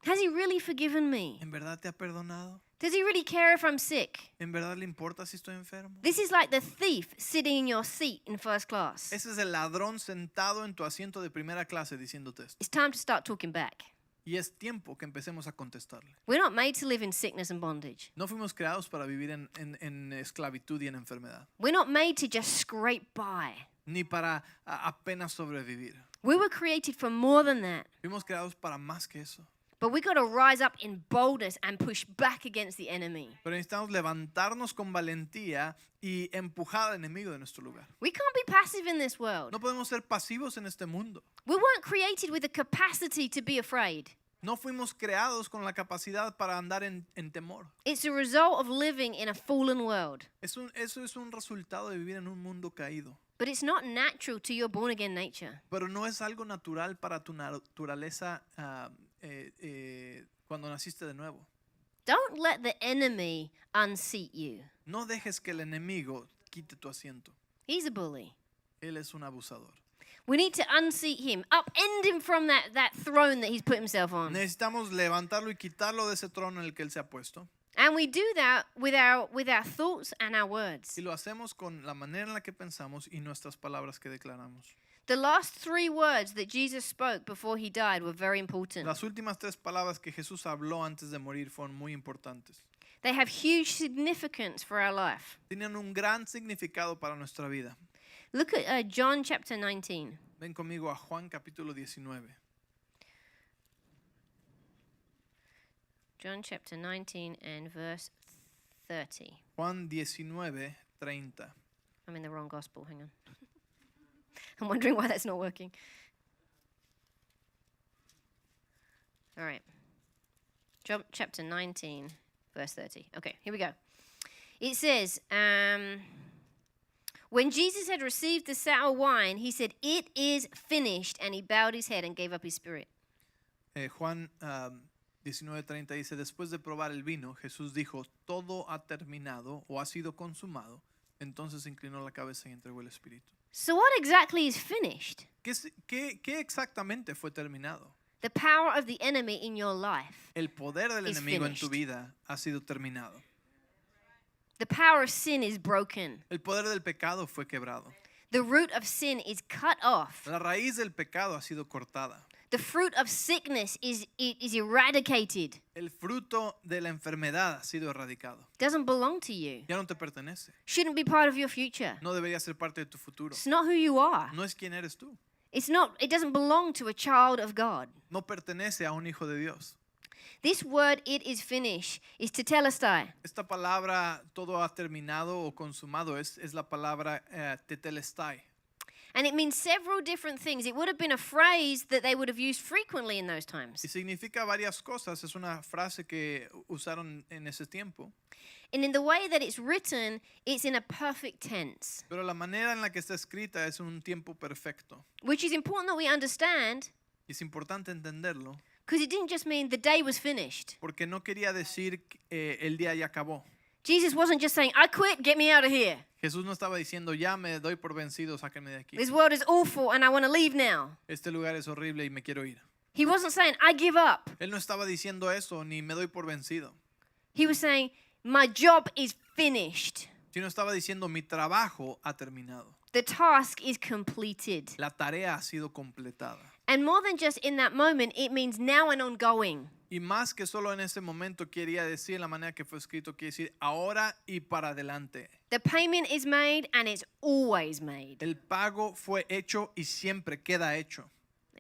Has he really forgiven me? ¿En verdad te ha perdonado? Does he really care if I'm sick? ¿En verdad le importa si estoy enfermo? This is like the thief sitting in your seat in first class. Ese es el ladrón sentado en tu asiento de primera clase diciéndote esto. It's time to start talking back. Y es tiempo que empecemos a contestarle. We're not made to live in sickness and bondage. No fuimos creados para vivir en esclavitud y en enfermedad, We're not made to just scrape by. ni para apenas sobrevivir. We were created for more than that. Fuimos creados para más que eso. But we got to rise up in boldness and push back against the enemy. Pero necesitamos levantarnos con valentía y empujar al enemigo de nuestro lugar. We can't be passive in this world. No podemos ser pasivos en este mundo. We weren't created with the capacity to be afraid. No fuimos creados con la capacidad para andar en temor. It's a result of living in a fallen world. Eso es un resultado de vivir en un mundo caído. But it's not natural to your born again nature. Pero no es algo natural para tu naturaleza cuando naciste de nuevo. Don't let the enemy unseat you. No dejes que el enemigo quite tu asiento. He's a bully. Él es un abusador. We need to unseat him, upend him from that throne that he's put himself on. Necesitamos levantarlo y quitarlo de ese trono en el que él se ha puesto. And we do that with our thoughts and our words. Y lo hacemos con la manera en la que pensamos y nuestras palabras que declaramos. The last 3 words that Jesus spoke before he died were very important. Las últimas 3 palabras que Jesús habló antes de morir fueron muy importantes. They have huge significance for our life. Tienen un gran significado para nuestra vida. Look at John chapter 19. Ven conmigo a Juan capítulo 19. John chapter 19 and verse 30. Juan 19, 30. I'm in the wrong gospel, hang on. I'm wondering why that's not working. All right. John chapter 19, verse 30. Okay, here we go. It says, When Jesus had received the sour wine, he said, "It is finished," and he bowed his head and gave up his spirit. Juan 19:30 dice, después de probar el vino, Jesús dijo, todo ha terminado o ha sido consumado. Entonces inclinó la cabeza y entregó el espíritu. So what exactly is finished? ¿Qué exactamente fue terminado? The power of the enemy in your life. El poder del Is enemigo en tu finished. vida ha sido terminado. The power of sin is broken. El poder del pecado fue quebrado. The root of sin is cut off. La raíz del pecado ha sido cortada. The fruit of sickness is eradicated. El fruto de la enfermedad ha sido erradicado. Doesn't belong to you. Ya no te pertenece. Shouldn't be part of your future. No debería ser parte de tu futuro. It's not who you are. No es quien eres tú. It doesn't belong to a child of God. No pertenece a un hijo de Dios. This word, "it is finished," is tetelestai. Esta palabra, todo ha terminado o consumado, es la palabra tetelestai. And it means several different things. It would have been a phrase that they would have used frequently in those times. Y significa varias cosas. Es una frase que usaron en ese tiempo. And in the way that it's written, it's in a perfect tense, Pero la manera en la que está escrita es un tiempo perfecto. which is important that we understand Y es importante entenderlo because it didn't just mean the day was finished. porque no quería decir el día ya acabó. Jesus wasn't just saying, "I quit, get me out of here. Jesús no estaba diciendo ya me doy por vencido, sáquenme de aquí. This world is awful and I want to leave now." Este lugar es horrible y me quiero ir. He wasn't saying, "I give up." Él no estaba diciendo eso ni me doy por vencido. He was saying, "My job is finished. Sino estaba diciendo mi trabajo ha terminado. The task is completed." La tarea ha sido completada. And more than just in that moment, it means now and ongoing. Y más que solo en ese momento quería decir la manera que fue escrito, quiere decir ahora y para adelante. The payment is made and it's always made. El pago fue hecho y siempre queda hecho.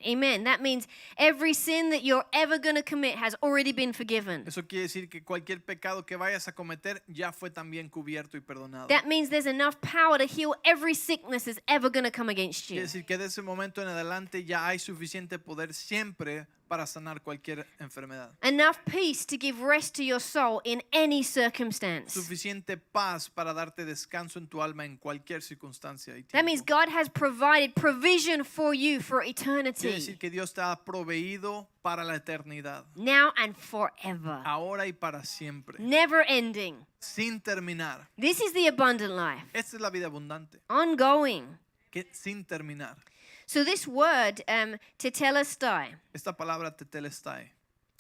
Amen. That means every sin that you're ever going to commit has already been forgiven. Eso quiere decir que cualquier pecado que vayas a cometer ya fue también cubierto y perdonado. That means there's enough power to heal every sickness that's ever going to come against Quiere you. decir que de ese momento en adelante ya hay suficiente poder siempre para sanar cualquier enfermedad. Enough peace to give rest to your soul in any circumstance. Suficiente paz para darte descanso en tu alma en cualquier circunstancia y That means tiempo. God has provided provision for you for Quiere eternity, decir que Dios te ha proveído para la eternidad, now and forever, ahora y para siempre, never ending. sin terminar. This is the abundant life, Esta es la vida abundante, ongoing. que sin terminar. So this word, tetelestai, Esta palabra tetelestai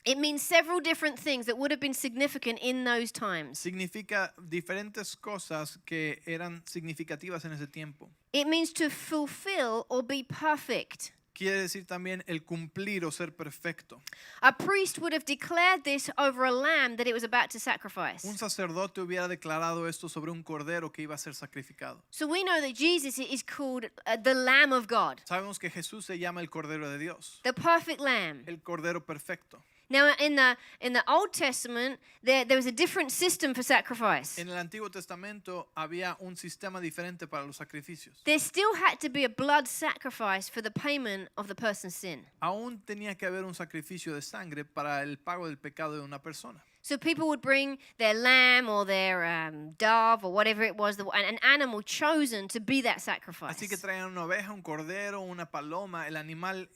it means several different things that would have been significant in those times. significa diferentes cosas que eran significativas en ese tiempo. It means to fulfill or be perfect. Quiere decir también el cumplir o ser perfecto. A priest would have declared this over a lamb that it was about to sacrifice. Un sacerdote hubiera declarado esto sobre un cordero que iba a ser sacrificado. So we know that Jesus is called the Lamb of God, Sabemos que Jesús se llama el Cordero de Dios, the perfect Lamb. el Cordero perfecto. Now, in the Old Testament, there was a different system for sacrifice. En el Antiguo Testamento había un sistema diferente para los sacrificios. There still had to be a blood sacrifice for the payment of the person's sin. Aún tenía que haber un sacrificio de sangre para el pago del pecado de una persona. So people would bring their lamb or their dove or whatever it was, an animal chosen to be that sacrifice. Así que traían una oveja, un cordero, una paloma, el animal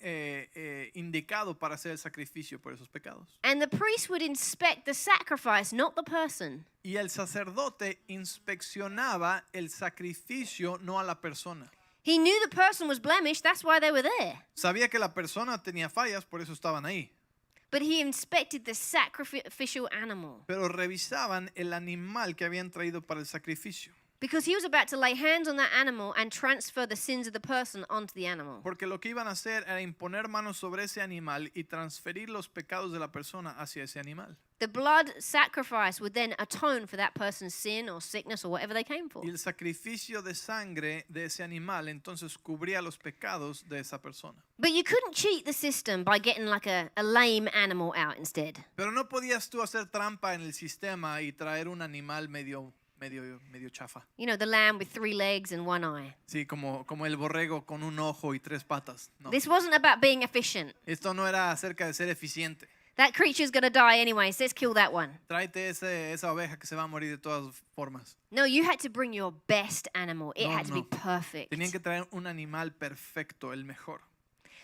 indicado para hacer el sacrificio por esos pecados. And the priest would inspect the sacrifice, not the person. Y el sacerdote inspeccionaba el sacrificio, no a la persona. He knew the person was blemished, that's why they were there. Sabía que la persona tenía fallas, por eso estaban ahí. But he inspected the sacrificial animal Pero revisaban el animal que habían traído para el sacrificio. because he was about to lay hands on that animal and transfer the sins of the person onto the animal. Porque lo que iban a hacer era imponer manos sobre ese animal y transferir los pecados de la persona hacia ese animal. The blood sacrifice would then atone for that person's sin or sickness or whatever they came for. Y el sacrificio de sangre de ese animal entonces cubría los pecados de esa persona. But you couldn't cheat the system by getting like a lame animal out instead. Pero no podías tú hacer trampa en el sistema y traer un animal medio chafa. You know, the lamb with 3 legs and 1 eye. Sí, como el borrego con un ojo y 3 patas. No. This wasn't about being efficient. Esto no era acerca de ser eficiente. That creature's going to die anyway, so let's kill that one. Tráete esa oveja que se va a morir de todas formas. No, you had to bring your best animal. It No, had to be no. perfect. Tenían que traer un animal perfecto, el mejor.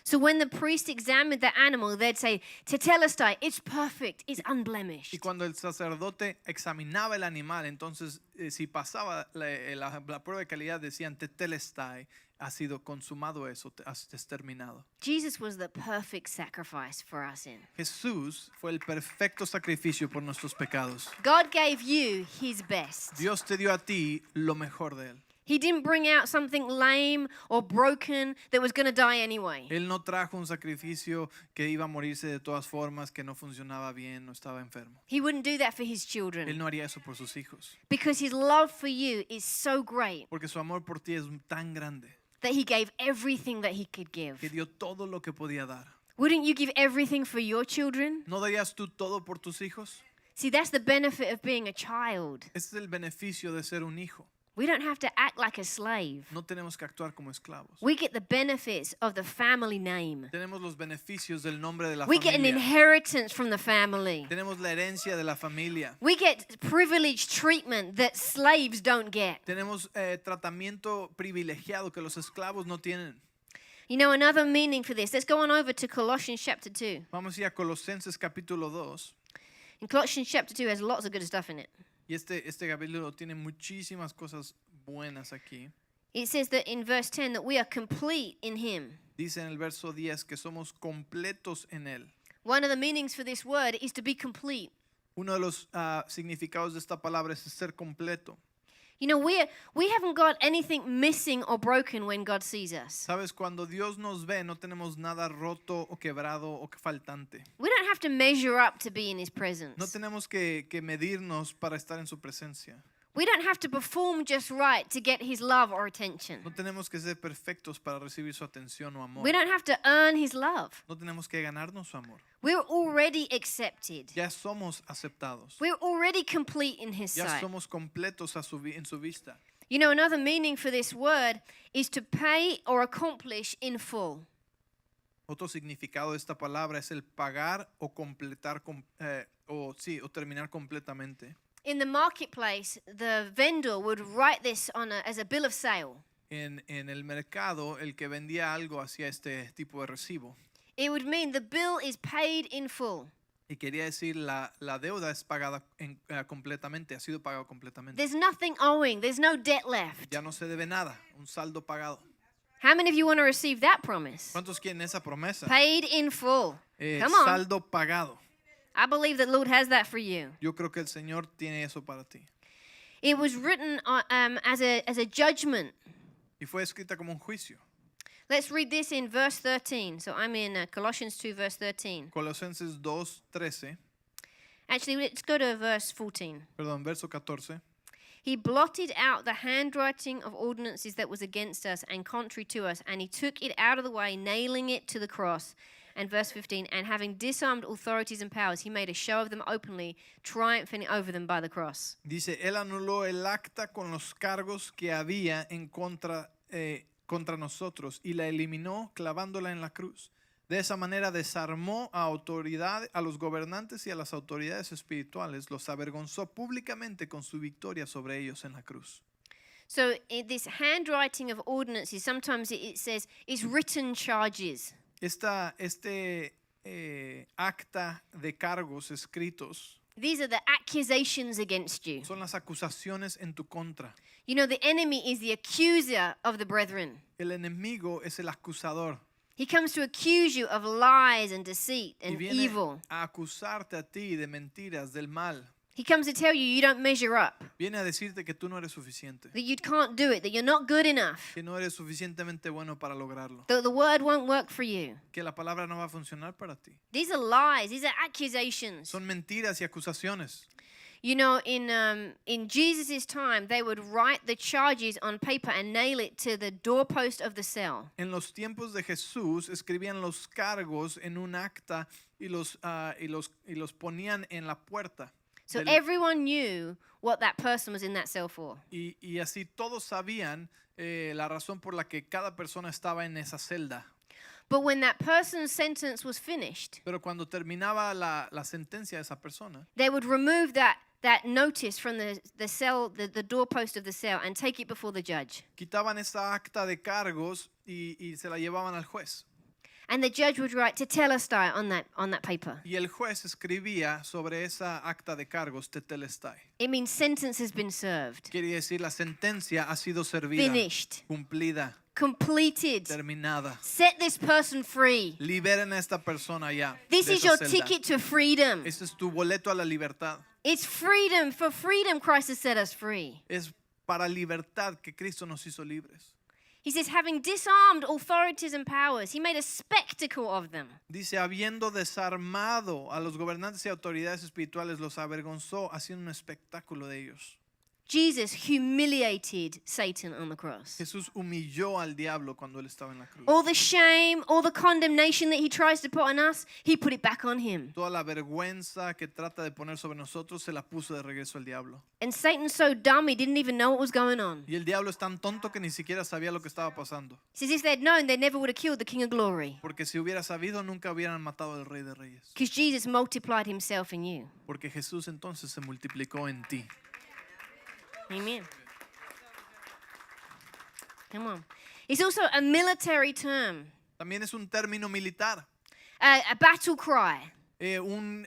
So when the priest examined the animal, they'd say, Tetelestai, it's perfect, it's unblemished. Y cuando el sacerdote examinaba el animal, entonces si pasaba la prueba de calidad, decían tetelestai, ha sido consumado eso, has terminado. Jesus was the perfect sacrifice for our sin. Jesús fue el perfecto sacrificio por nuestros pecados. God gave you his best. Dios te dio a ti lo mejor de él. He didn't bring out something lame or broken that was going to die anyway. Él no trajo un sacrificio que iba a morirse de todas formas, que no funcionaba bien, no estaba enfermo. He wouldn't do that for his Él children no haría eso por sus hijos, because his love for you is so great porque su amor por ti es tan grande that he gave everything that he could que give. dio todo lo que podía dar. Wouldn't you give everything for your children? ¿No darías tú todo por tus hijos? See, that's the benefit of being a child. Ese es el beneficio de ser un hijo. We don't have to act like a slave. No tenemos que actuar como esclavos. We get the benefits of the family name. Tenemos los beneficios del nombre de la We get an familia. inheritance from the family. Tenemos la herencia de la familia. We get privileged treatment that slaves don't get. Tenemos tratamiento privilegiado que los esclavos no tienen. You know, another meaning for this. Let's go on over to Colossians chapter 2. Vamos a ir a Colosenses capítulo 2. And Colossians chapter 2 has lots of good stuff in it. Y este capítulo tiene muchísimas cosas buenas aquí. It says that in verse 10 that we are complete in him. Dice en el verso 10 que somos completos en él. One of the meanings for this word is to be complete. Uno de los significados de esta palabra es ser completo. You know, we haven't got anything missing or broken when God sees us. Sabes, cuando Dios nos ve, no tenemos nada roto o quebrado o faltante. We don't have to measure up to be in his presence. No tenemos que medirnos para estar en su presencia. We don't have to perform just right to get his love or attention. No tenemos que ser perfectos para recibir su atención o amor. We don't have to earn his love. No tenemos que ganarnos su amor. We're already accepted. Ya somos aceptados. We're already complete in his Ya sight. somos completos en su vista. You know, another meaning for this word is to pay or accomplish in full. Otro significado de esta palabra es el pagar o completar o terminar completamente. In the marketplace, the vendor would write this on as a bill of sale. En el mercado, el que vendía algo hacía este tipo de recibo. It would mean the bill is paid in full. Y quería decir la deuda es pagada completamente, ha sido pagado completamente. There's nothing owing. There's no debt left. Ya no se debe nada, un saldo pagado. How many of you want to receive that promise? ¿Cuántos quieren esa promesa? Paid in full. Come on. Saldo pagado. I believe that Lord has that for you. Yo creo que el Señor tiene eso para ti. It was written as a judgment. Y fue escrita como un juicio. Let's read this in verse 13. So I'm in Colossians 2, verse 13. Colosenses 2:13, Actually, let's go to verse 14. perdón, verso 14. He blotted out the handwriting of ordinances that was against us and contrary to us, and he took it out of the way, nailing it to the cross. And verse 15, and having disarmed authorities and powers, he made a show of them openly, triumphing over them by the cross. Dice, él anuló el acta con los cargos que había en contra nosotros y la eliminó clavándola en la cruz. De esa manera desarmó a los gobernantes y a las autoridades espirituales, los avergonzó públicamente con su victoria sobre ellos en la cruz. So in this handwriting of ordinances, sometimes it says, is written charges. Este acta de cargos escritos These are the accusations against you. son las acusaciones en tu contra. You know, the enemy is the accuser of the brethren. El enemigo es el acusador He comes to accuse you of lies and deceit y and viene evil. a acusarte a ti de mentiras, del mal. He comes to tell you you don't measure up, Viene a decirte que tú no eres suficiente, that you can't do it, that you're not good enough, que no eres suficientemente bueno para lograrlo, that the word won't work for you. que la palabra no va a funcionar para ti. These are lies. These are accusations. Son mentiras y acusaciones. You know, in Jesus' time, they would write the charges on paper and nail it to the doorpost of the cell. En los tiempos de Jesús escribían los cargos en un acta y los ponían en la puerta. So del- everyone knew what that person was in that cell for. y así todos sabían la razón por la que cada persona estaba en esa celda. But when that person's sentence was finished, Pero cuando terminaba la sentencia de esa persona, they would remove that notice from the cell, the doorpost of the cell, and take it before the judge. quitaban esa acta de cargos y se la llevaban al juez. And the judge would write tetelestai on that paper. Y el juez escribía sobre esa acta de cargos, tetelestai. It means sentence has been served, Quiere decir, la sentencia ha sido servida, finished, cumplida, completed. terminada. Set this person free. Liberen a esta persona ya. This de is esa your celda. ticket to freedom. Ese es tu boleto a la libertad. It's freedom. For freedom, Christ has set us free. Es para libertad que Cristo nos hizo libres. He says, having disarmed authorities and powers, he made a spectacle of them. Dice, habiendo desarmado a los gobernantes y autoridades espirituales, los avergonzó, haciendo un espectáculo de ellos. Jesus humiliated Satan on the cross. Jesús humilló al diablo cuando él estaba en la cruz. All the shame, all the condemnation that he tries to put on us, he put it back on him. Toda la vergüenza que trata de poner sobre nosotros se la puso de regreso al diablo. And Satan's so dumb, he didn't even know what was going on. Y el diablo es tan tonto que ni siquiera sabía lo que estaba pasando. He says, if they'd known, they never would have killed the King of Glory. Porque si hubiera sabido, nunca hubieran matado al Rey de Reyes. Because Jesus multiplied himself in you. Porque Jesús entonces se multiplicó en ti. Amen. Come on. It's also a military term, También es un término militar, a battle cry, un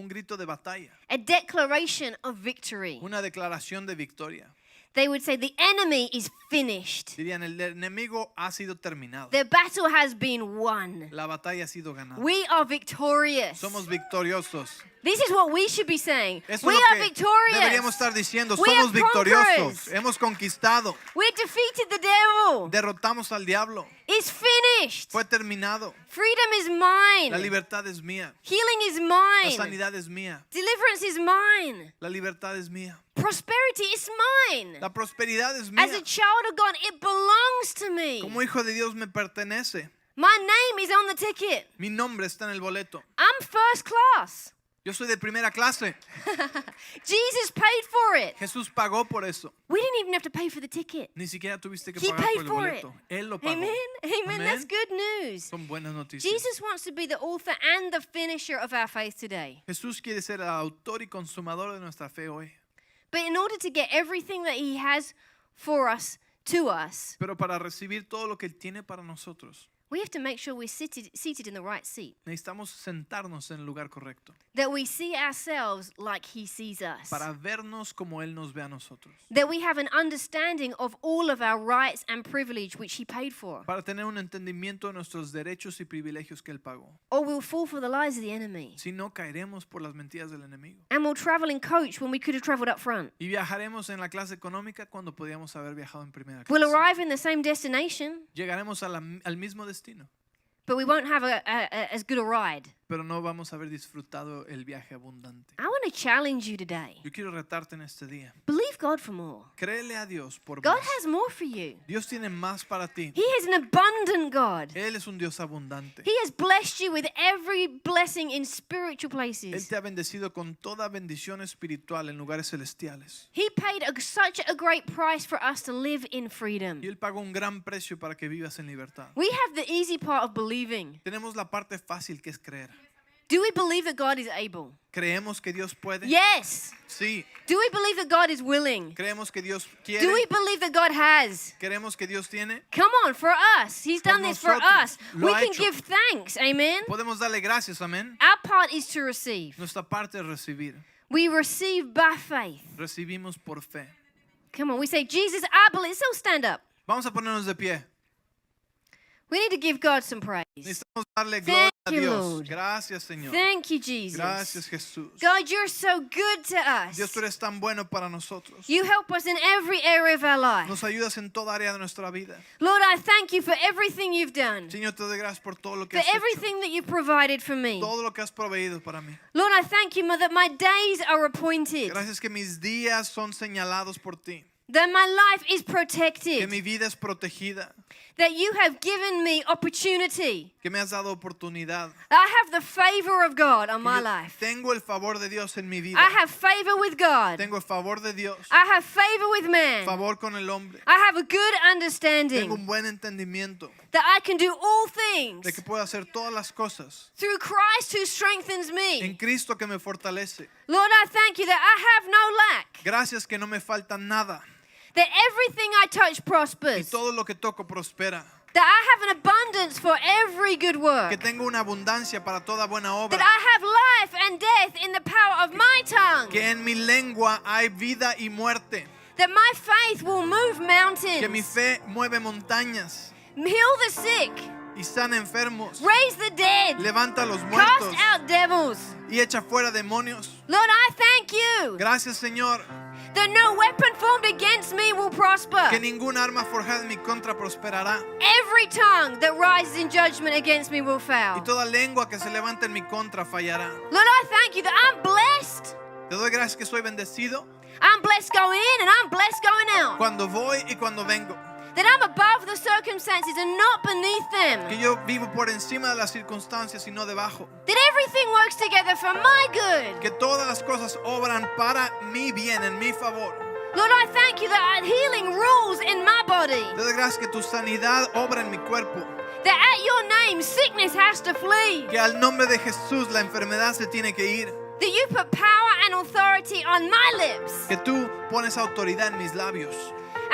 grito de batalla, a declaration of victory. una declaración de victoria. They would say, the enemy is finished. Dirían, el enemigo ha sido terminado. The battle has been won. La batalla ha sido ganada. We are victorious. Somos victoriosos. This is what we should be saying. Eso We es lo are que victorious. deberíamos estar diciendo. We Somos are victoriosos. conquerors. Hemos conquistado. We defeated the devil. Derrotamos al diablo. It's finished. Fue terminado. Freedom is La mine. libertad es mía. Healing is La mine. sanidad es mía. Deliverance is mine. La libertad es mía. Prosperity is mine. La prosperidad es As mía. a child of God, it belongs to me. Como hijo de Dios me pertenece. My name is on the ticket. Mi nombre está en el boleto. I'm first class. Yo soy de primera clase. Jesus paid for it. Jesús pagó por eso. We didn't even have to pay for the ticket. Ni siquiera tuviste que He pagar paid por el for it. boleto. Él lo pagó. Amen. Amen. Amén. That's good news. Son buenas noticias. Jesus wants to be the author and the finisher of our faith today. Jesús quiere ser el autor y consumador de nuestra fe hoy. But in order to get everything that he has for us to us, Pero para recibir todo lo que Él tiene para nosotros, we have to make sure we're seated in the right seat. necesitamos sentarnos en el lugar correcto. That we see ourselves like he sees us. Para vernos como Él nos ve a nosotros. That we have an understanding of all of our rights and privilege which he paid for. Para tener un entendimiento de nuestros derechos y privilegios que Él pagó. Or we'll fall for the lies of the enemy. Si no, caeremos por las mentiras del enemigo. And we'll travel in coach when we could have traveled up front. Y viajaremos en la clase económica cuando podíamos haber viajado en primera We'll clase. arrive in the same destination, Llegaremos al mismo destino, but we won't have as good a ride. pero no vamos a haber disfrutado el viaje abundante. I want to challenge you today. Yo quiero retarte en este día. Believe God for more. Créele a Dios por God más. has more for you. Dios tiene más para ti. He is an abundant God. Él es un Dios abundante. He has blessed you with every blessing in spiritual Él places. te ha bendecido con toda bendición espiritual en lugares celestiales. He paid such a great price for us to live in freedom. Y Él pagó un gran precio para que vivas en libertad. We have the easy part of believing. Tenemos la parte fácil que es creer. Do we believe that God is able? ¿Creemos que Dios puede? Yes. Sí. Do we believe that God is willing? ¿Creemos que Dios Do quiere? we believe that God has? ¿Creemos que Dios tiene? Come on, for us. He's done this for nosotros. us. Lo We ha can hecho. give thanks. Amen. Podemos darle gracias, amén. Our part is to receive. Nuestra parte es recibir. We receive by faith. Recibimos por fe. Come on, we say, Jesus, I believe. So stand up. Vamos a ponernos de pie. We need to give God some praise. Necesitamos darle gloria a you, Dios. Lord. Gracias, Señor. Thank you, Jesus. Gracias, Jesús. God, you're so good to us. Dios, tú eres tan bueno para nosotros. You help us in every area of our life. Nos ayudas en toda área de nuestra vida. Lord, I thank you for everything you've done, Señor, te doy gracias por todo lo que for has hecho. everything that you've provided for me. Todo lo que has proveído para mí. Lord, I thank you that my days are appointed, Gracias que mis días son señalados por ti. that my life is Que protected, mi vida es protegida. that you have given me opportunity. que me has dado oportunidad. I have the favor of God on my Yo life. tengo el favor de Dios en mi vida. I have favor with God. Tengo el favor de Dios. I have favor with man. Favor con el hombre. I have a good Tengo understanding un buen entendimiento that I can do all things de que puedo hacer todas las cosas through Christ who strengthens en me. Cristo que me fortalece. Lord, I thank you that I have no lack, Gracias que no me falta nada that everything I touch y prospers, todo lo que toco prospera. that I have an abundance for every good Que work, tengo una abundancia para toda buena obra. that I have life and death in the power of my tongue, Que en mi lengua hay vida y muerte. that my faith will move Que mi mountains, fe mueve montañas heal the sick, y sana enfermos. raise the dead, Levanta a los cast muertos out devils. y echa fuera demonios. Lord, I thank you Gracias, Señor, that no weapon formed against me will prosper. que ningún arma forjada en mi contra prosperará. Every tongue that rises in judgment against me will Y fail. toda lengua que se levante en mi contra fallará. Lord, I thank you that I'm blessed. Te doy gracias que soy bendecido I'm blessed going in and I'm blessed going out. cuando voy y cuando vengo. That I'm above the circumstances and not beneath them. Que yo vivo por encima de las circunstancias y no debajo. That everything works together for my good. Que todas las cosas obran para mi bien, en mi favor. Lord, I thank you that healing rules in my body. Te doy gracias que tu sanidad obra en mi cuerpo. That at your name sickness has to flee. Que al nombre de Jesús la enfermedad se tiene que ir. That you put power and authority on my lips. Que tú pones autoridad en mis labios.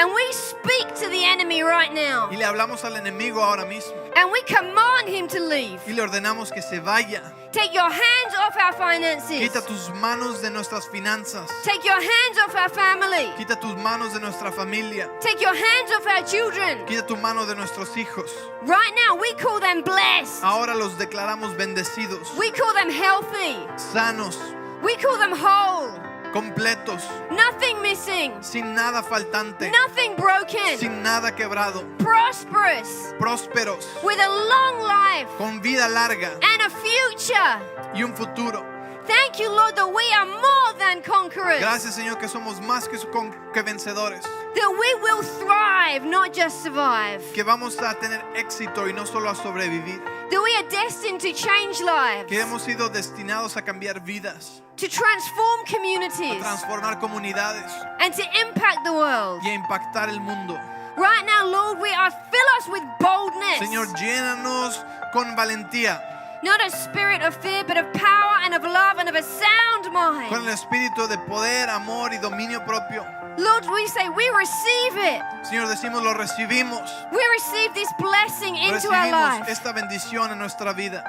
And we speak to the enemy right now. Y le hablamos al enemigo ahora mismo. And we command him to leave. Y le ordenamos que se vaya. Take your hands off our finances. Quita tus manos de nuestras finanzas. Take your hands off our family. Quita tus manos de nuestra familia. Take your hands off our children. Quita tu mano de nuestros hijos. Right now, we call them blessed. Ahora los declaramos bendecidos, We call them healthy. sanos, We call them whole. completos, Nothing missing. sin nada faltante, Nothing broken. sin nada quebrado, Prosperous. prósperos, With a long life con vida larga and a future. y un futuro. Thank you, Lord, that we are more than conquerors. Gracias, Señor, que somos más que vencedores, That we will thrive, not just survive. que vamos a tener éxito y no solo a sobrevivir, That we are destined to change lives. que hemos sido destinados a cambiar vidas, To transform a communities. transformar comunidades And to impact the world. y a impactar el mundo. Right now, Lord, fill us with boldness. Señor, llénanos con valentía, Not a spirit of fear, but of power and of love and of a sound mind. con el espíritu de poder, amor y dominio propio. Lord, we say we receive it. Señor, decimos, lo recibimos. We receive this blessing into our Recibimos life. esta bendición en nuestra vida.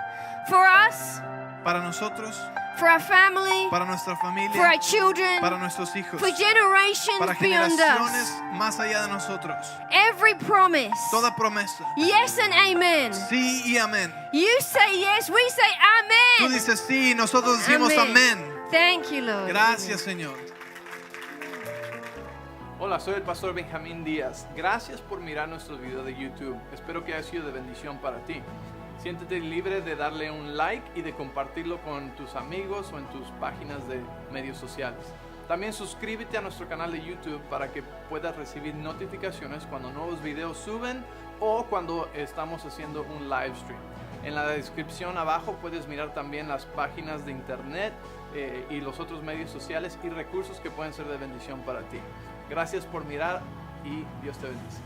For us, Para nosotros, for our family, para nuestra for our familia, children, para nuestros hijos, for generations para beyond generaciones us. más allá de nosotros. Every promise. Toda promesa. Yes and amen. Sí y amén. You say yes, we say Tú amen. dices sí y nosotros decimos amén. Thank you, Lord. Gracias, Señor. Hola, soy el pastor Benjamín Díaz. Gracias por mirar nuestros videos de YouTube. Espero que haya sido de bendición para ti. Siéntete libre de darle un like y de compartirlo con tus amigos o en tus páginas de medios sociales. También suscríbete a nuestro canal de YouTube para que puedas recibir notificaciones cuando nuevos videos suben o cuando estamos haciendo un live stream. En la descripción abajo puedes mirar también las páginas de internet y los otros medios sociales y recursos que pueden ser de bendición para ti. Gracias por mirar y Dios te bendice.